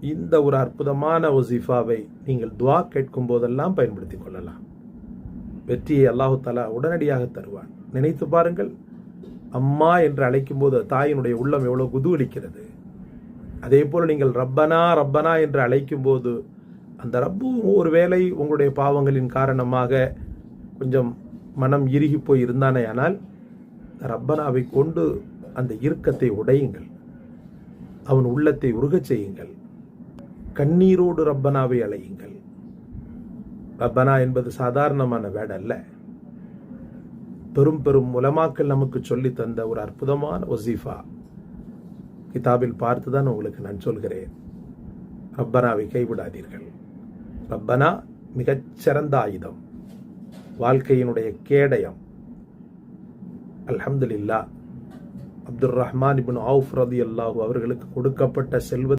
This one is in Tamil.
இந்த ஒரு அற்புதமான வசீஃபாவை நீங்கள் துவா கேட்கும் போதெல்லாம் பயன்படுத்திக் கொள்ளலாம். வெற்றியை அல்லாஹு தஆலா உடனடியாக தருவான். நினைத்து பாருங்கள், அம்மா என்று அழைக்கும் போது தாயினுடைய உள்ளம் எவ்வளவு குதூகலிக்கிறது. அதே போல் நீங்கள் ரப்பனா ரப்பனா என்று அழைக்கும் போது அந்த ரப்பு ஒருவேளை உங்களுடைய பாவங்களின் காரணமாக கொஞ்சம் மனம் இறுகி போய் இருந்தானே, ஆனால் ரப்பனாவை கொண்டு அந்த இறுக்கத்தை உடையுங்கள், அவன் உள்ளத்தை உருகச் செய்யுங்கள், கண்ணீரோடு ரப்பனாவை அழையுங்கள். ரப்பனா என்பது சாதாரணமான வேர்டு அல்ல. பெரும் பெரும் உலமாக்கள் நமக்கு சொல்லி தந்த ஒரு அற்புதமான வசீஃபா. கிதாபில் பார்த்துதான் உங்களுக்கு நான் சொல்கிறேன். ரப்பனாவை கைவிடாதீர்கள். ரப்பனா மிகச்சிறந்த ஆயுதம், வாழ்க்கையினுடைய கேடயம். அல்ஹம்துலில்லாஹ், அப்துர் ரஹ்மான் இப்னு அவுஃப் ரலியல்லாஹு அவர்களுக்கு கொடுக்கப்பட்ட செல்வ